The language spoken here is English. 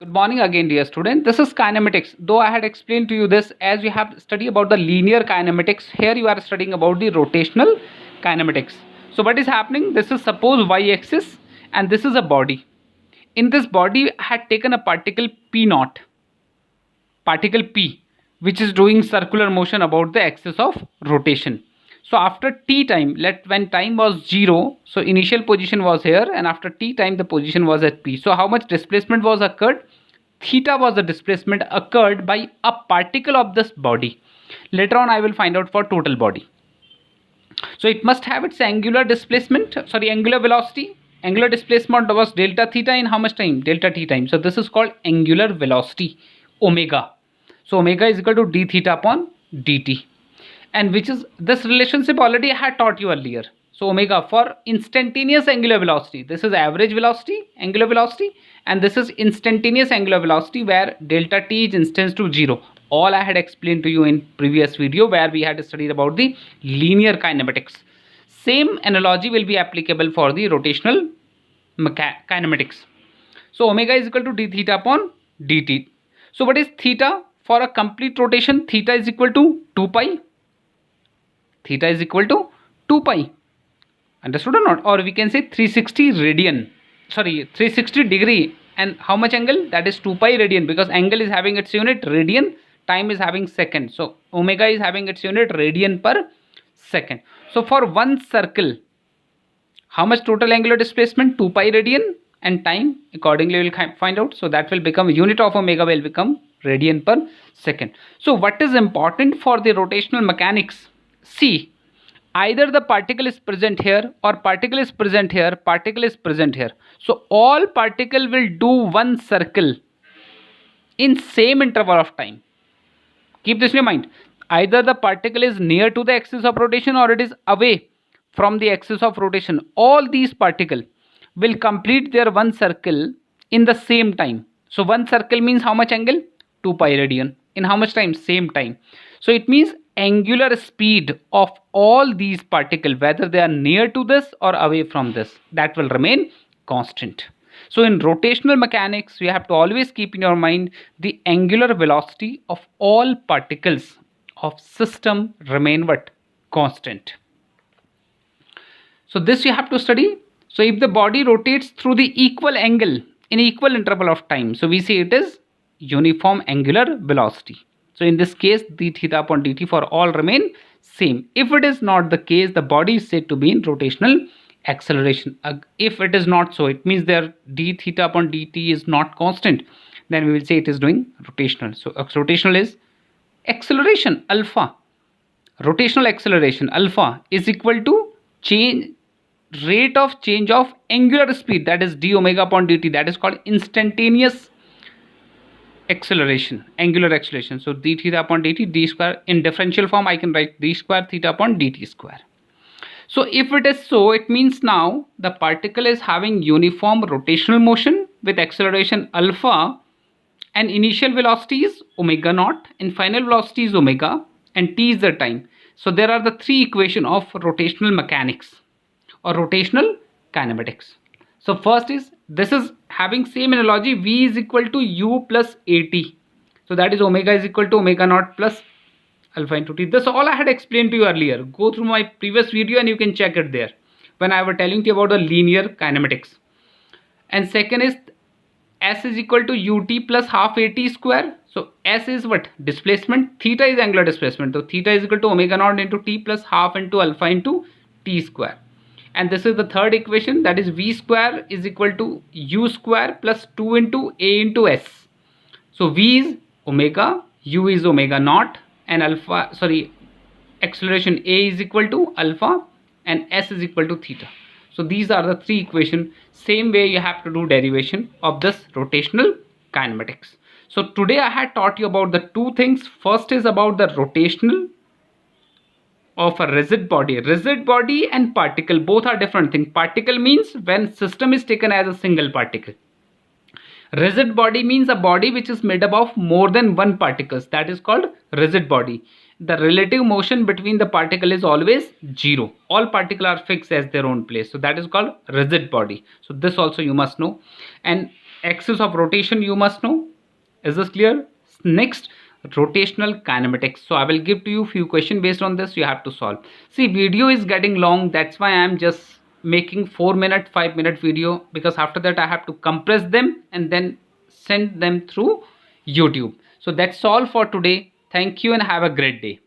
Good morning again, dear student. This is kinematics. Though I had explained to you this as you have studied about the linear kinematics, here you are studying about the rotational kinematics. So what is happening? This is suppose y-axis and this is a body. In this body, I had taken a particle P naught, particle P, which is doing circular motion about the axis of rotation. So after t time, when time was 0, so initial position was here, and after t time the position was at P. So how much displacement was occurred? Theta was the displacement occurred by a particle of this body. Later on I will find out for total body. So it must have its angular velocity. Angular displacement was delta theta in how much time? Delta t time. So this is called angular velocity, omega. So omega is equal to d theta upon dt, and which is this relationship already I had taught you earlier. So omega for instantaneous angular velocity, this is average velocity, angular velocity, and this is instantaneous angular velocity where delta t is instance to 0. All I had explained to you in previous video where we had studied about the linear kinematics. Same analogy will be applicable for the rotational kinematics. So omega is equal to d theta upon dt. So what is theta? For a complete rotation, theta is equal to 2 pi. Theta is equal to 2 pi. Understood or not? Or we can say 360 degree. And how much angle? That is 2 pi radian, because angle is having its unit radian, time is having second. So omega is having its unit radian per second. So for one circle, how much total angular displacement? 2 pi radian, and time accordingly we will find out. So that will become unit of omega will become radian per second. So what is important for the rotational mechanics? See, either the particle is present here or particle is present here, particle is present here. So all particle will do one circle in same interval of time. Keep this in your mind. Either the particle is near to the axis of rotation or it is away from the axis of rotation. All these particles will complete their one circle in the same time. So one circle means how much angle? 2 pi radian. In how much time? Same time. So it means angular speed of all these particles, whether they are near to this or away from this, that will remain constant. So in rotational mechanics, you have to always keep in your mind the angular velocity of all particles of system remain what? Constant. So this you have to study. So if the body rotates through the equal angle in equal interval of time, so we say it is uniform angular velocity. So in this case, d theta upon dt for all remain same. If it is not the case, the body is said to be in rotational acceleration. If it is not so, it means their d theta upon dt is not constant. Then we will say it is doing rotational. So rotational is acceleration alpha. Rotational acceleration alpha is equal to rate of change of angular speed, that is d omega upon dt, that is called instantaneous acceleration, angular acceleration. So d theta upon dt, d square, in differential form I can write d square theta upon dt square. So if it is so, it means now the particle is having uniform rotational motion with acceleration alpha, and initial velocity is omega naught and final velocity is omega, and t is the time. So there are the three equations of rotational mechanics or rotational kinematics. So first is, this is having same analogy, v is equal to u plus at. So that is omega is equal to omega naught plus alpha into t. This all I had explained to you earlier. Go through my previous video and you can check it there when I was telling you about the linear kinematics. And second is s is equal to ut plus half at square. So s is what? Displacement. Theta is angular displacement. So theta is equal to omega naught into t plus half into alpha into t square. And this is the third equation, that is v square is equal to u square plus 2 into a into s. So v is omega, u is omega naught, and acceleration a is equal to alpha and s is equal to theta. So these are the three equations. Same way you have to do derivation of this rotational kinematics. So today I had taught you about the two things. First is about the rotational of a rigid body. Rigid body and particle, both are different things. Particle means when system is taken as a single particle. Rigid body means a body which is made up of more than one particles. That is called rigid body. The relative motion between the particle is always zero. All particles are fixed as their own place. So that is called rigid body. So this also you must know. And axis of rotation you must know. Is this clear? Next, rotational kinematics. So I will give to you few questions based on this. You have to solve. See, video is getting long. That's why I am just making 4-minute, 5-minute video, because after that I have to compress them and then send them through YouTube. So that's all for today. Thank you and have a great day.